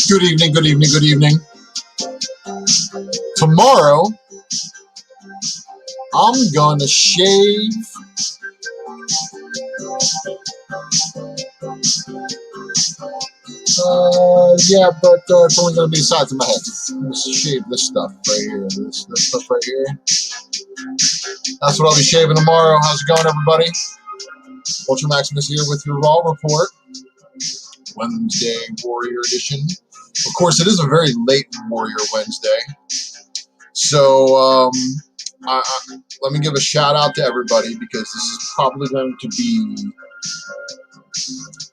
Good evening, good evening, good evening. Tomorrow, I'm gonna shave yeah, but it's only gonna be the sides of my head. Let's shave this stuff right here. This stuff right here. That's what I'll be shaving tomorrow. How's it going, everybody? Ultra Maximus here with your Raw Report. Wednesday Warrior Edition. Of course, it is a very late Warrior Wednesday. So, let me give a shout out to everybody because this is probably going to be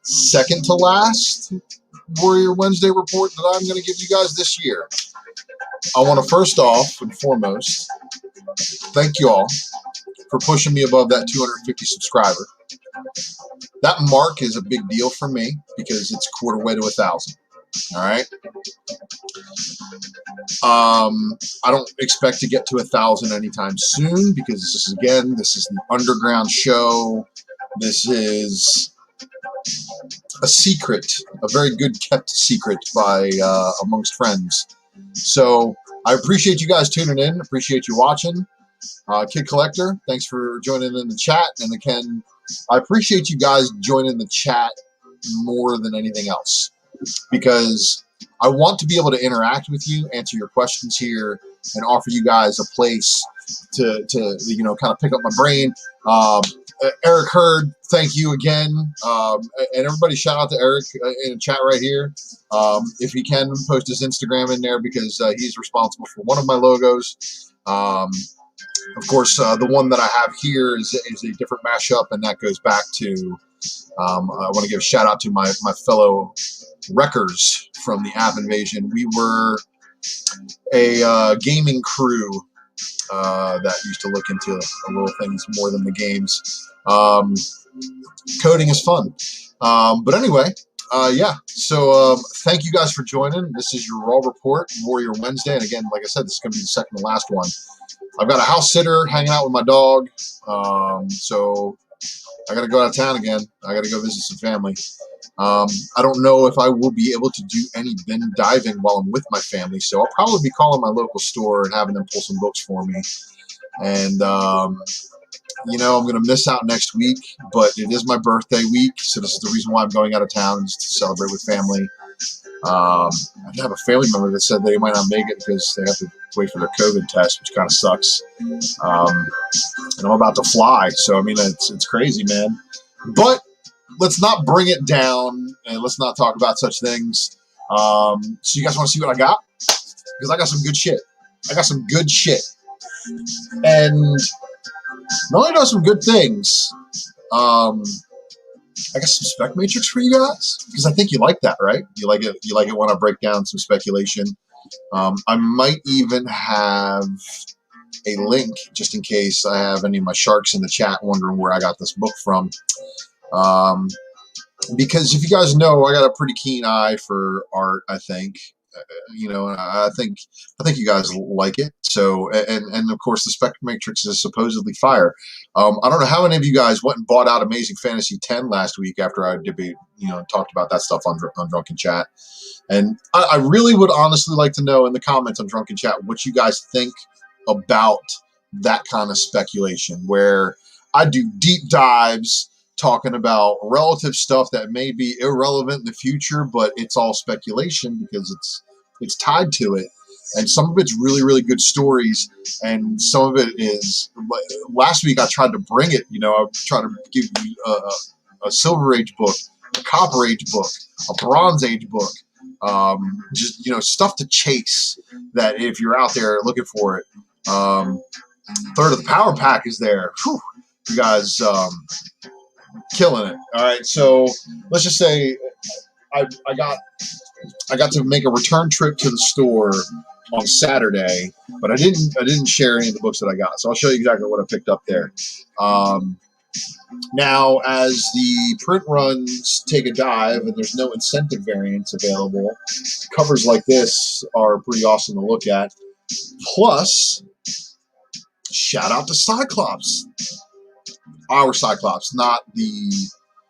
second to last Warrior Wednesday report that I'm going to give you guys this year. I want to first off and foremost thank you all for pushing me above that 250 subscriber. That mark is a big deal for me because it's quarter way to 1,000. All right. I don't expect to get to 1,000 anytime soon because this is the underground show. This is a secret, a very good kept secret by amongst friends. So I appreciate you guys tuning in. Appreciate you watching. Kid Collector, thanks for joining in the chat. And again, I appreciate you guys joining the chat more than anything else because I want to be able to interact with you, answer your questions here, and offer you guys a place to kind of pick up my brain. Eric Hurd, thank you again. And everybody shout out to Eric in the chat right here. If he can, post his Instagram in there because he's responsible for one of my logos. Of course, the one that I have here is a different mashup, and that goes back to, I want to give a shout out to my fellow wreckers from the App Invasion. We were a gaming crew that used to look into little things more than the games. Coding is fun. But anyway, yeah. So thank you guys for joining. This is your Raw Report, Warrior Wednesday. And again, like I said, this is going to be the second to last one. I've got a house sitter hanging out with my dog. So I got to go out of town again. I got to go visit some family. I don't know if I will be able to do any bin diving while I'm with my family, so I'll probably be calling my local store and having them pull some books for me. And, I'm going to miss out next week, but it is my birthday week, so this is the reason why I'm going out of town, is to celebrate with family. I have a family member that said they might not make it because they have to wait for their COVID test, which kind of sucks. And I'm about to fly, so, I mean, it's crazy, man. But let's not bring it down, and let's not talk about such things. So you guys want to see what I got? Because I got some good shit. And not only do I have some good things, I got some spec matrix for you guys, because I think you like that, right? You like it when I break down some speculation. I might even have a link, just in case I have any of my sharks in the chat wondering where I got this book from. Because if you guys know, I got a pretty keen eye for art, I think. I think you guys like it. So, and of course, the Spec Matrix is supposedly fire. I don't know how many of you guys went and bought out Amazing Fantasy 10 last week after I talked about that stuff on Drunken Chat. And I really would honestly like to know in the comments on Drunken Chat what you guys think about that kind of speculation, where I do deep dives talking about relative stuff that may be irrelevant in the future, but it's all speculation because it's tied to it. And some of it's really, really good stories, and some of it is. Last week I tried to bring it. I tried to give you a Silver Age book, a Copper Age book, a Bronze Age book, just stuff to chase. That if you're out there looking for it. third of the power pack is there. Whew. You guys killing it. All right, so let's just say I got to make a return trip to the store on Saturday, but I didn't share any of the books that I got. So I'll show you exactly what I picked up there. Now, as the print runs take a dive and there's no incentive variants available, covers like this are pretty awesome to look at. Plus, shout out to Cyclops. Our Cyclops, not the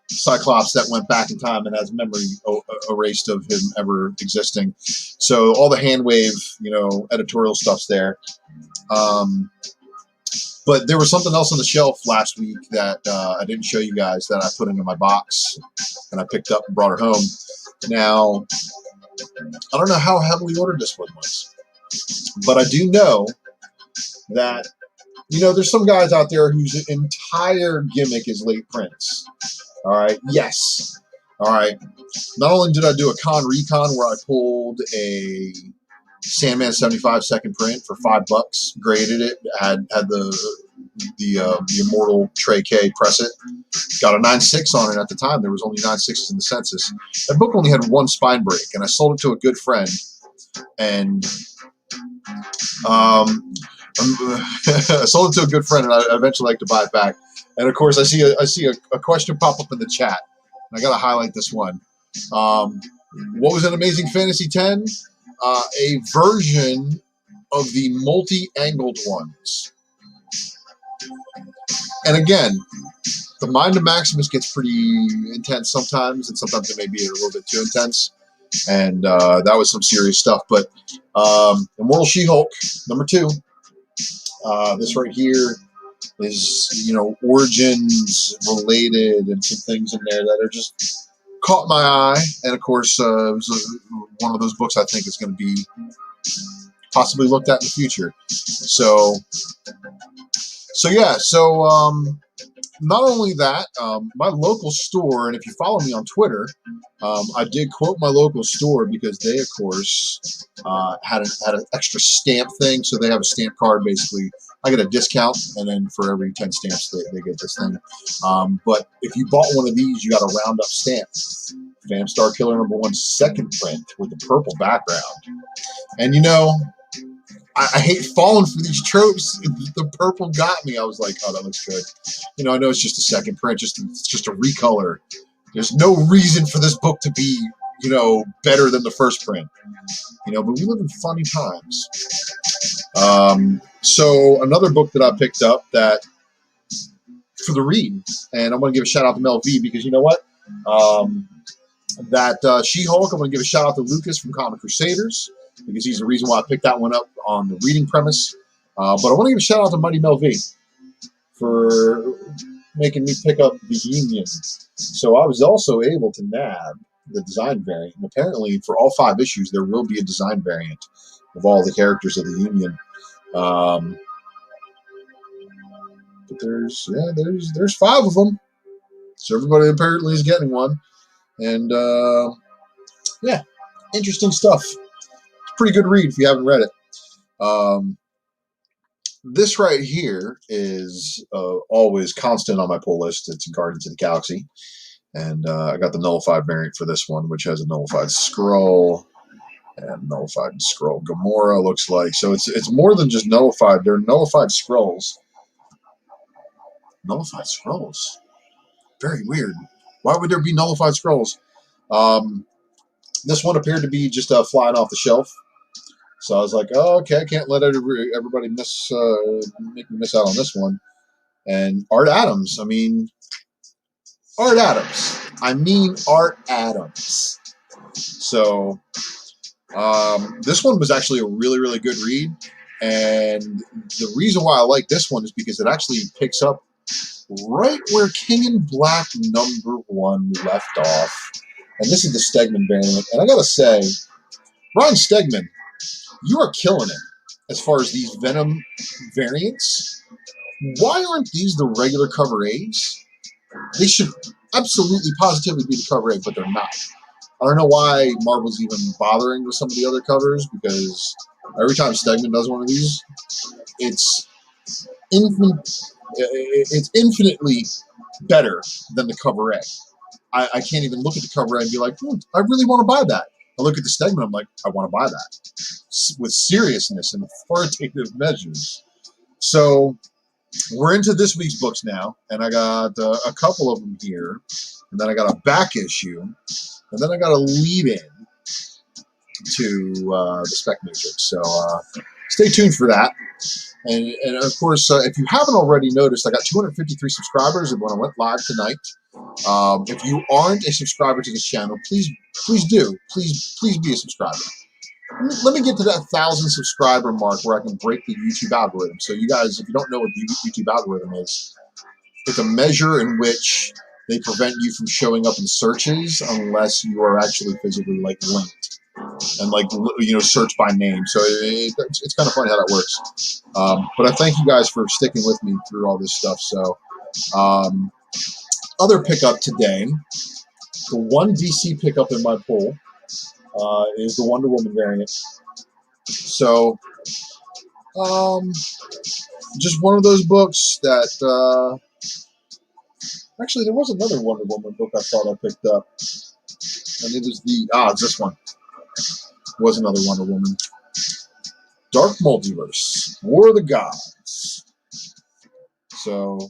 Cyclops that went back in time and has memory erased of him ever existing. So all the hand wave, editorial stuff's there. But there was something else on the shelf last week that I didn't show you guys that I put into my box and I picked up and brought her home. Now, I don't know how heavily ordered this one was, but I do know that, there's some guys out there whose entire gimmick is late prints. All right. Yes. All right. Not only did I do a con recon where I pulled a Sandman 75 second print for $5, graded it, had the Immortal Trey K press it, got a 9.6 on it at the time. There was only 9.6s in the census. That book only had one spine break, and I sold it to a good friend. And I sold it to a good friend, and I eventually like to buy it back. And of course, I see a question pop up in the chat. And I got to highlight this one. What was an Amazing Fantasy 10? A version of the multi-angled ones. And again, the Mind of Maximus gets pretty intense sometimes, and sometimes it may be a little bit too intense. And that was some serious stuff. But Immortal She-Hulk, number 2. This right here is, origins related and some things in there that are just caught my eye. And of course, it was one of those books I think is going to be possibly looked at in the future. So yeah. So not only that, my local store, and if you follow me on Twitter, I did quote my local store because they, of course, had an extra stamp thing. So they have a stamp card. Basically, I get a discount, and then for every 10 stamps, they get this thing. But if you bought one of these, you got a roundup stamp. Phantom Star Killer #1 second print with the purple background. And I hate falling for these tropes. The purple got me. I was like, oh, that looks good. I know it's just a second print, it's just a recolor. There's no reason for this book to be, better than the first print. But we live in funny times. So another book that I picked up that for the read, and I'm going to give a shout out to Mel V because you know what? That She-Hulk, I'm going to give a shout out to Lucas from Comic Crusaders because he's the reason why I picked that one up on the reading premise. But I want to give a shout out to Mighty Mel V for making me pick up the Union. So I was also able to nab the design variant. And apparently for all 5 issues, there will be a design variant of all the characters of the Union. But there's 5 of them. So everybody apparently is getting one. And yeah, interesting stuff. It's a pretty good read if you haven't read it. This right here is always constant on my pull list. It's Guardians of the Galaxy. And I got the nullified variant for this one, which has a nullified Skrull and nullified Skrull Gamora, looks like. So it's more than just nullified. They're nullified Skrulls. Nullified Skrulls? Very weird. Why would there be nullified Skrulls? This one appeared to be just flying off the shelf. So I was like, oh, okay, I can't let everybody make me miss out on this one. And Art Adams. Art Adams. So this one was actually a really, really good read. And the reason why I like this one is because it actually picks up right where King in Black #1 left off. And this is the Stegman variant. And I got to say, Ron Stegman, you are killing it as far as these Venom variants. Why aren't these the regular cover A's? They should absolutely positively be the cover A, but they're not. I don't know why Marvel's even bothering with some of the other covers, because every time Stegman does one of these, it's it's infinitely better than the cover A. I can't even look at the cover A and be like, I really want to buy that. I look at the segment, I'm like, I want to buy that with seriousness and authoritative measures. So we're into this week's books now, and I got a couple of them here, and then I got a back issue, and then I got a lead-in to the Spec Matrix. So stay tuned for that. And of course, if you haven't already noticed, I got 253 subscribers when I went live tonight. If you aren't a subscriber to this channel, please do. Please be a subscriber. Let me get to that 1,000 subscriber mark where I can break the YouTube algorithm. So you guys, if you don't know what the YouTube algorithm is, it's a measure in which they prevent you from showing up in searches unless you are actually physically linked and search by name. So it's kind of funny how that works. But I thank you guys for sticking with me through all this stuff. So other pickup today, the one DC pickup in my pool is the Wonder Woman variant. So just one of those books that actually there was another Wonder Woman book I thought I picked up, and it was it's this one. It was another Wonder Woman. Dark Multiverse, War of the Gods. So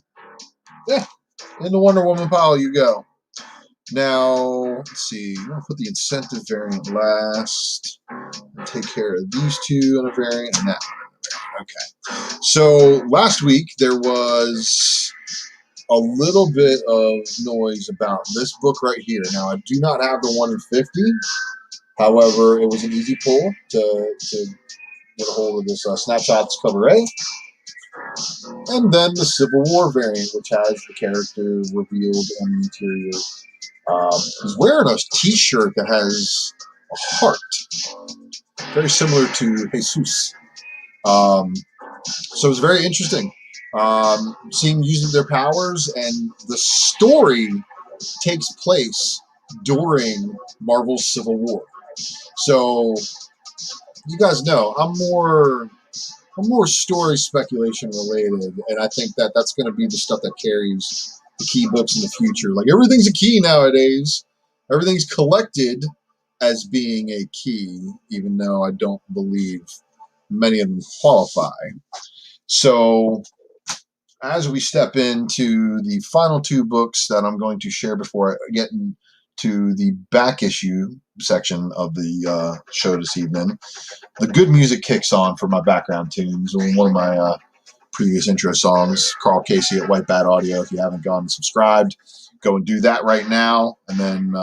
yeah, in the Wonder Woman pile you go. Now, let's see, I'm going to put the incentive variant last and take care of these two in a variant and that one. Okay. So last week there was a little bit of noise about this book right here. Now, I do not have the 1 in 50. However, it was an easy pull to get a hold of this Snapshots cover A. And then the Civil War variant, which has the character revealed on the interior. He's wearing a t-shirt that has a heart, very similar to Jesus. So it's very interesting seeing using their powers, and the story takes place during Marvel's Civil War. So you guys know I'm more story speculation related, and I think that's going to be the stuff that carries the key books in the future. Like, everything's a key nowadays. Everything's collected as being a key, even though I don't believe many of them qualify. So as we step into the final two books that I'm going to share before I get into the back issue section of the show this evening, the good music kicks on for my background tunes. One of my previous intro songs, Carl Casey at White Bat Audio. If you haven't gone and subscribed, go and do that right now, and then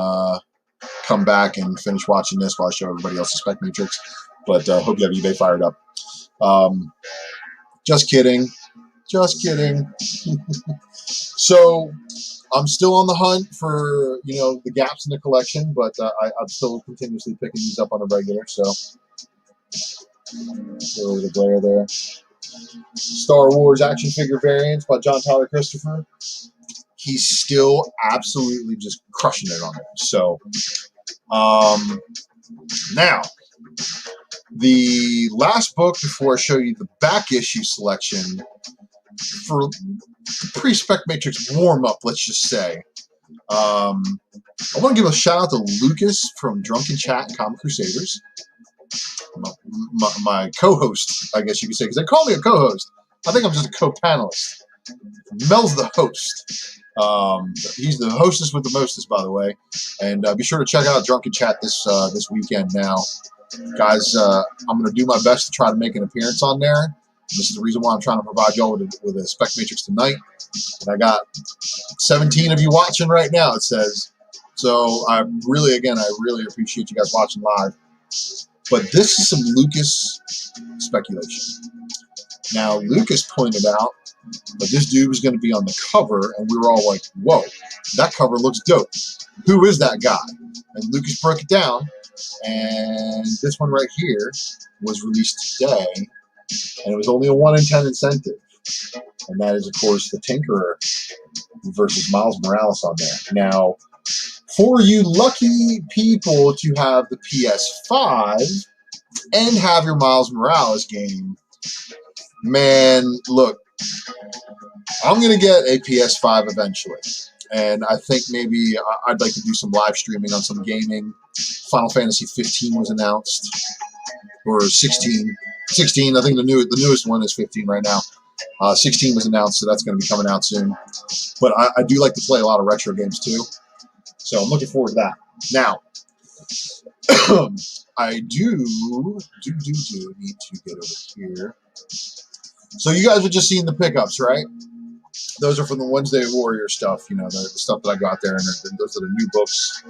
come back and finish watching this while I show everybody else the Spec Matrix. But hope you have eBay fired up. Just kidding. So I'm still on the hunt for the gaps in the collection, but I'm still continuously picking these up on a regular. So really the glare there. Star Wars action figure variants by John Tyler Christopher. He's still absolutely just crushing it on it. So now the last book before I show you the back issue selection for pre-Spec Matrix warm-up, let's just say. I want to give a shout out to Lucas from Drunken Chat and Comic Crusaders. My co-host, I guess you could say, because they call me a co-host. I think I'm just a co-panelist. Mel's the host. He's the hostess with the mostest, by the way. And be sure to check out Drunken Chat this weekend now. Guys, I'm going to do my best to try to make an appearance on there. This is the reason why I'm trying to provide y'all with a Spec Matrix tonight. And I got 17 of you watching right now, it says. So I really appreciate you guys watching live. But this is some Lucas speculation. Now, Lucas pointed out that this dude was going to be on the cover, and we were all like, whoa, that cover looks dope. Who is that guy? And Lucas broke it down, and this one right here was released today, and it was only a 1 in 10 incentive. And that is, of course, the Tinkerer versus Miles Morales on there. Now, for you lucky people to have the PS5 and have your Miles Morales game, man, look, I'm going to get a PS5 eventually. And I think maybe I'd like to do some live streaming on some gaming. Final Fantasy 15 was announced. Or 16. 16, I think the newest one is 15 right now. 16 was announced, so that's going to be coming out soon. But I do like to play a lot of retro games too. So I'm looking forward to that. Now, I do need to get over here. So you guys are just seeing the pickups, right? Those are from the Wednesday Warrior stuff, you know, the stuff that I got there, and those are the new books.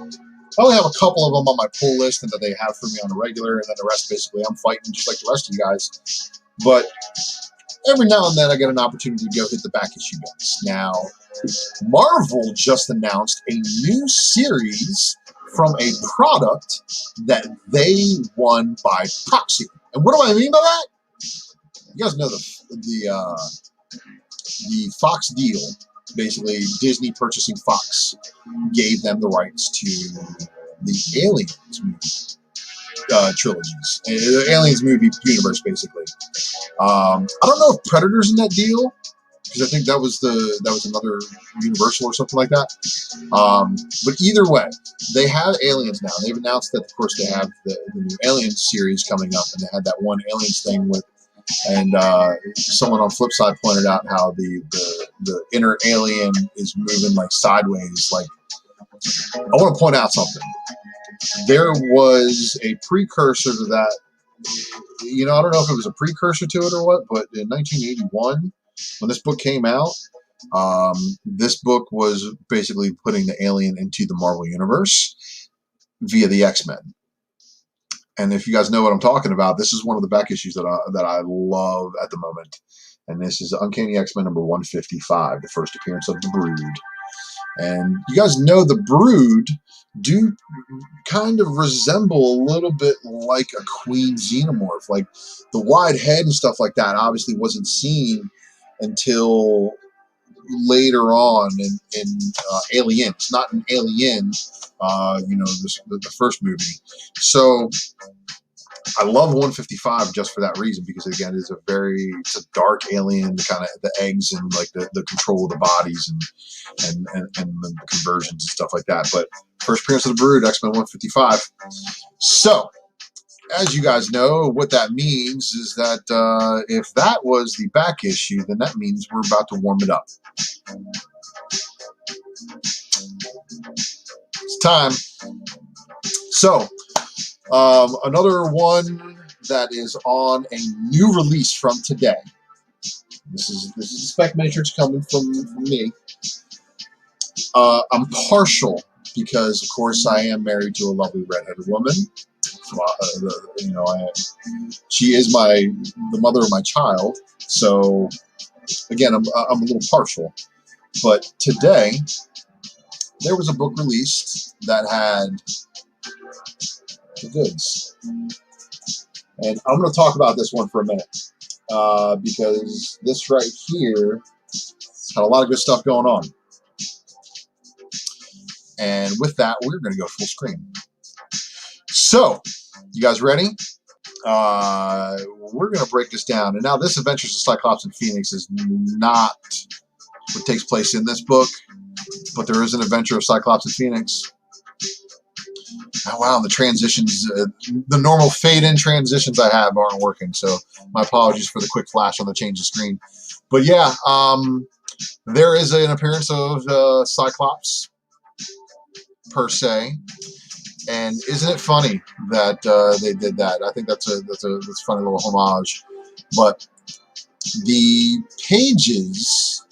I only have a couple of them on my pull list and that they have for me on a regular, and then the rest, basically, I'm fighting just like the rest of you guys. But every now and then I get an opportunity to go hit the back issue books. Now, Marvel just announced a new series from a product that they won by proxy. And what do I mean by that? You guys know the Fox deal. Basically, Disney purchasing Fox gave them the rights to the Aliens movie, trilogies, the Aliens movie universe, basically. I don't know if Predator's in that deal, because I think that was another Universal or something like that. But either way, they have Aliens now. They've announced that, of course, they have the new Aliens series coming up, and they had that one Aliens thing with. And someone on Flipside pointed out how the inner alien is moving like sideways. Like, I want to point out something. There was a precursor to that. You know, I don't know if it was a precursor to it or what, but in 1981, when this book came out, this book was basically putting the alien into the Marvel Universe via the X-Men. And if you guys know what I'm talking about, this is one of the back issues that I love at the moment. And this is Uncanny X-Men number 155, the first appearance of the Brood. And you guys know the Brood do kind of resemble a little bit like a Queen Xenomorph. Like, the wide head and stuff like that obviously wasn't seen until later on in Alien. It's not an Alien, you know, the first movie. So I love 155 just for that reason, because again, it's a dark alien, the kind of the eggs and like the control of the bodies and the conversions and stuff like that. But first appearance of the Brood, X-Men 155. So, as you guys know, what that means is that if that was the back issue, then that means we're about to warm it up. It's time. So, another one that is on a new release from today. This is a Spec Matrix coming from me. I'm partial because, of course, I am married to a lovely redheaded woman. You know, she is the mother of my child. So, again, I'm a little partial. But today, there was a book released that had the goods. And I'm going to talk about this one for a minute. Because this right here had a lot of good stuff going on. And with that, we're going to go full screen. So, you guys ready? We're going to break this down. And now this Adventures of Cyclops and Phoenix is not what takes place in this book, but there is an adventure of Cyclops and Phoenix. Oh, wow, the transitions, the normal fade-in transitions I have aren't working, so my apologies for the quick flash on the change of screen. But yeah, there is an appearance of Cyclops, per se, and isn't it funny that they did that? I think that's a funny little homage. But the pages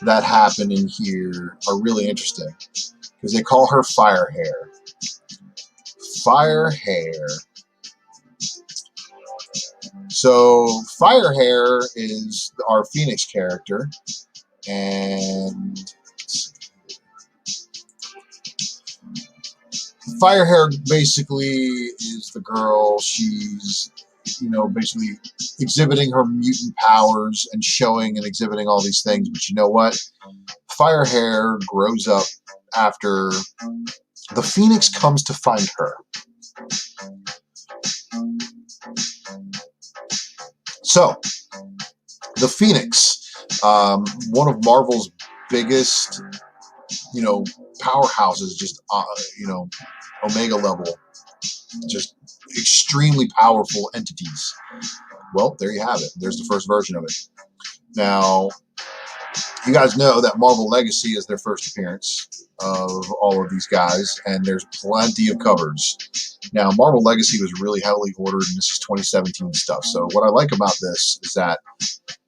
that happen in here are really interesting, because they call her Firehair. Firehair. So Firehair is our Phoenix character, and Firehair basically is the girl. She's, you know, basically exhibiting her mutant powers and showing and exhibiting all these things. But you know what? Firehair grows up after the Phoenix comes to find her. So, the Phoenix One of Marvel's biggest, powerhouses, just, Omega level, just extremely powerful entities. Well, there you have it. There's the first version of it. Now, you guys know that Marvel Legacy is their first appearance of all of these guys, and there's plenty of covers. Now, Marvel Legacy was really heavily ordered, and this is 2017 stuff. So what I like about this is that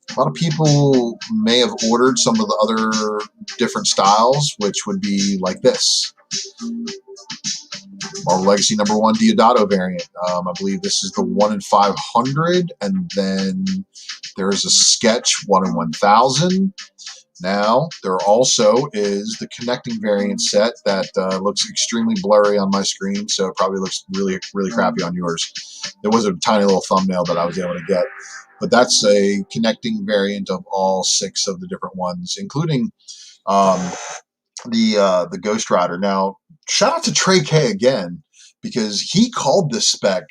a lot of people may have ordered some of the other different styles, which would be like this. Marvel Legacy #1 Diodato variant. I believe this is the 1 in 500, and then there's a sketch 1 in 1000. Now, there also is the connecting variant set that looks extremely blurry on my screen, so it probably looks really, really crappy on yours. There was a tiny little thumbnail that I was able to get, but that's a connecting variant of all 6 of the different ones, including the Ghost Rider. Now, shout out to Trey K again, because he called this spec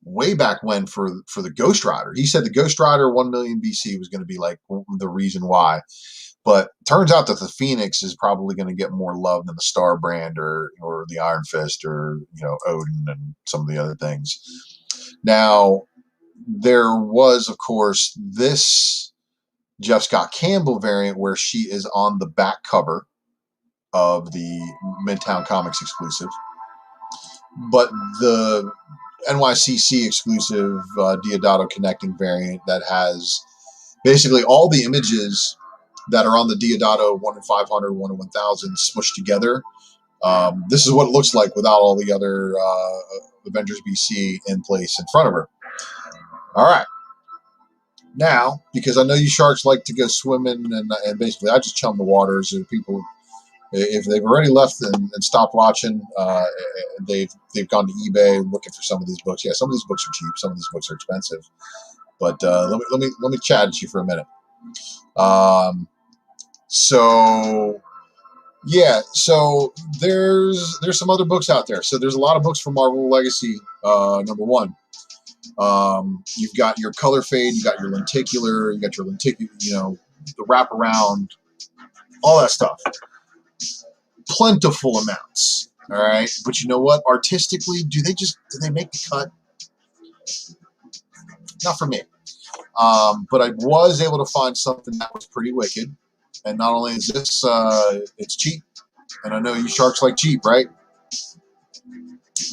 way back when for the Ghost Rider. He said the Ghost Rider 1 million BC was going to be like the reason why. But turns out that the Phoenix is probably going to get more love than the Star Brand or the Iron Fist or Odin and some of the other things. Now, there was, of course, this Jeff Scott Campbell variant where she is on the back cover of the Midtown Comics exclusive, but the NYCC exclusive Diodato connecting variant that has basically all the images that are on the Diodato 1 in 500, 1 in 1000 smushed together. This is what it looks like without all the other Avengers BC in place in front of her. All right. Now, because I know you sharks like to go swimming, and basically I just chum the waters, and people, if they've already left and stopped watching, they've gone to eBay looking for some of these books. Yeah, some of these books are cheap, some of these books are expensive. But let me chat at you for a minute. So yeah, so there's some other books out there. So there's a lot of books from Marvel Legacy #1. You've got your color fade, you got your lenticular, the wraparound, all that stuff. Plentiful amounts. All right, but you know what? Artistically, do they make the cut? Not for me. But I was able to find something that was pretty wicked. And not only is this, it's cheap. And I know you sharks like cheap, right?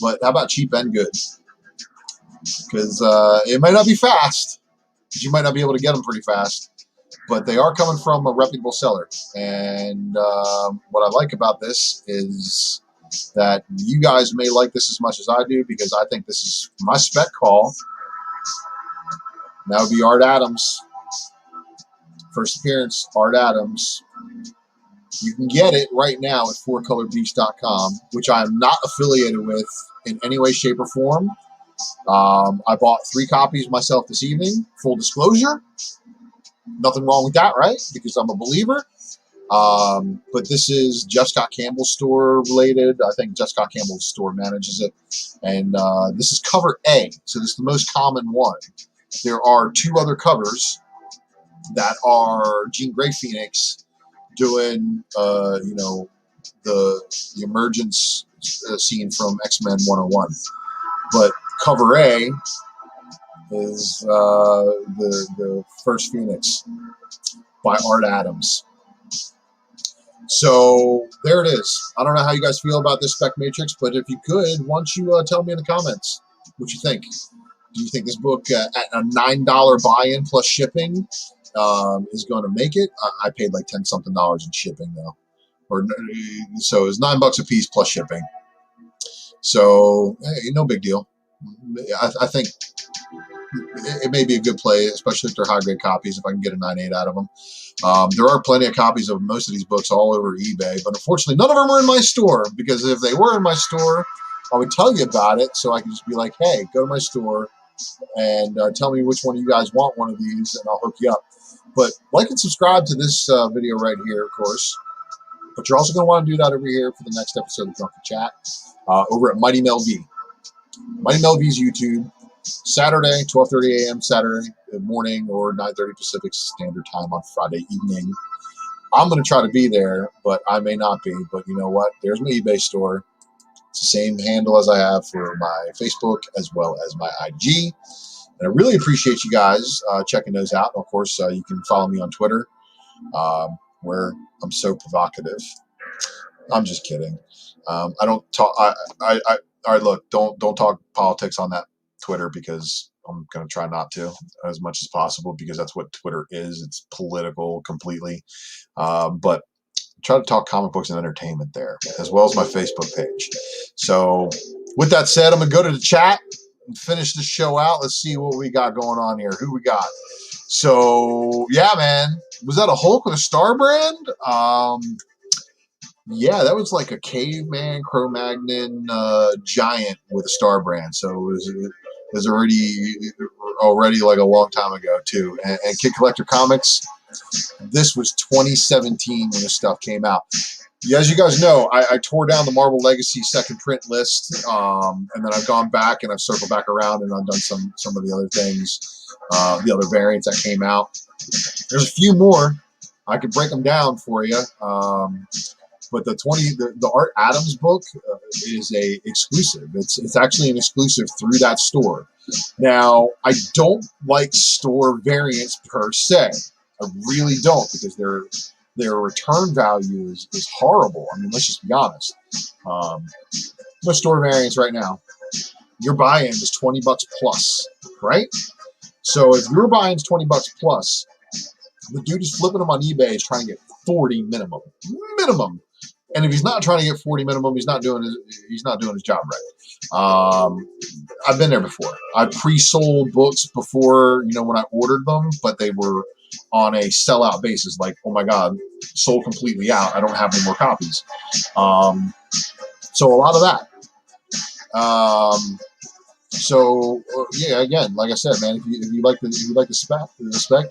But how about cheap and good? Because it might not be fast. You might not be able to get them pretty fast. But they are coming from a reputable seller. And what I like about this is that you guys may like this as much as I do, because I think this is my spec call. And that would be Art Adams. First appearance, Art Adams. You can get it right now at 4colorbeast.com, which I am not affiliated with in any way, shape, or form. I bought 3 copies myself this evening. Full disclosure. Nothing wrong with that, right? Because I'm a believer. But this is Jeff Scott Campbell's store related. I think Jeff Scott Campbell's store manages it. And this is cover A. So this is the most common one. There are 2 other covers that are Jean Grey Phoenix doing, the emergence scene from X-Men 101. But cover A is the first Phoenix by Art Adams. So there it is. I don't know how you guys feel about this spec matrix, but if you could, why don't you tell me in the comments what you think. Do you think this book at a $9 buy-in plus shipping is going to make it? I paid like $10-something in shipping though, so it's $9 a piece plus shipping. So hey, no big deal. I think it may be a good play, especially if they're high-grade copies. If I can get a 9.8 out of them, there are plenty of copies of most of these books all over eBay, but unfortunately, none of them are in my store. Because if they were in my store, I would tell you about it, so I can just be like, "Hey, go to my store and tell me which one of you guys want one of these, and I'll hook you up." But like and subscribe to this video right here, of course. But you're also going to want to do that over here for the next episode of Drunken Chat over at Mighty Mel V. Mighty Mel V's YouTube. Saturday, 12:30 a.m. Saturday morning, or 9:30 Pacific Standard Time on Friday evening. I'm going to try to be there, but I may not be. But you know what? There's my eBay store. It's the same handle as I have for my Facebook as well as my IG. And I really appreciate you guys checking those out. And of course, you can follow me on Twitter, where I'm so provocative. I'm just kidding. I don't talk. All right, look, don't talk politics on that Twitter, because I'm going to try not to as much as possible, because that's what Twitter is. It's political completely. But try to talk comic books and entertainment there, as well as my Facebook page. So with that said, I'm going to go to the chat and finish the show out. Let's see what we got going on here. Who we got? So, yeah, man. Was that a Hulk with a star brand? Yeah, that was like a caveman Cro-Magnon giant with a star brand. So it was already like a long time ago, too. And Kid Collector Comics, this was 2017 when this stuff came out. As you guys know, I tore down the Marvel Legacy second print list, and then I've gone back and I've circled back around and I've done some of the other things, the other variants that came out. There's a few more. I could break them down for you, but the Art Adams book is a exclusive. It's actually an exclusive through that store. Now, I don't like store variants per se. I really don't, because their return value is horrible. I mean, let's just be honest. Most store variants right now, your buy-in is $20 plus, right? So if your buy-in's $20 plus, the dude is flipping them on eBay is trying to get 40 minimum. And if he's not trying to get 40 minimum, he's not doing his job right. I've been there before. I pre-sold books before, when I ordered them, but they were on a sellout basis. Like, oh my God, sold completely out. I don't have any more copies. So a lot of that. Yeah, again, like I said, man, if you like the spec,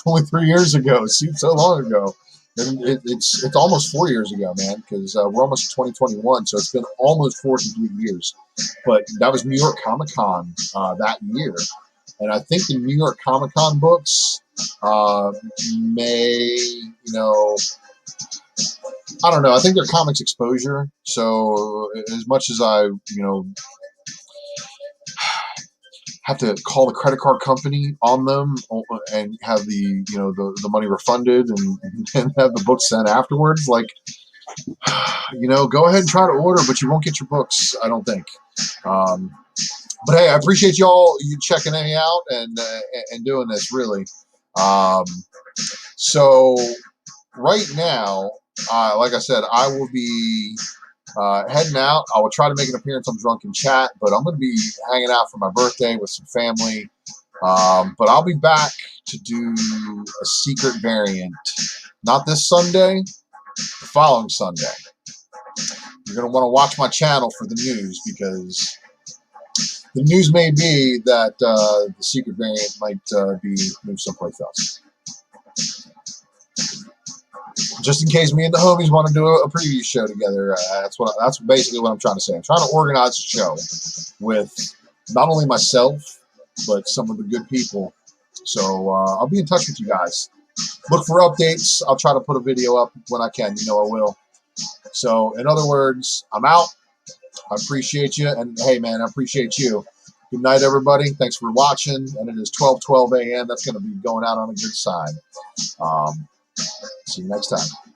only 3 years ago. It seemed so long ago. And it's almost 4 years ago, man, because we're almost 2021, so it's been almost 4 complete years. But that was New York Comic Con that year, and I think the New York Comic Con books may, I don't know. I think they're comics exposure. So as much as I, have to call the credit card company on them and have the money refunded and have the books sent afterwards, like, go ahead and try to order, but you won't get your books, I don't think. But hey, I appreciate you checking me out and doing this, really. So right now, like I said, I will be heading out. I will try to make an appearance on Drunken Chat, but I'm going to be hanging out for my birthday with some family. But I'll be back to do a secret variant. Not this Sunday, the following Sunday. You're going to want to watch my channel for the news, because the news may be that the secret variant might be moved someplace else. Just in case me and the homies want to do a preview show together. That's basically what I'm trying to say. I'm trying to organize a show with not only myself, but some of the good people. So I'll be in touch with you guys. Look for updates. I'll try to put a video up when I can. I will. So in other words, I'm out. I appreciate you. And hey, man, I appreciate you. Good night, everybody. Thanks for watching. And it is 12:12 a.m. That's going to be going out on a good side. See you next time.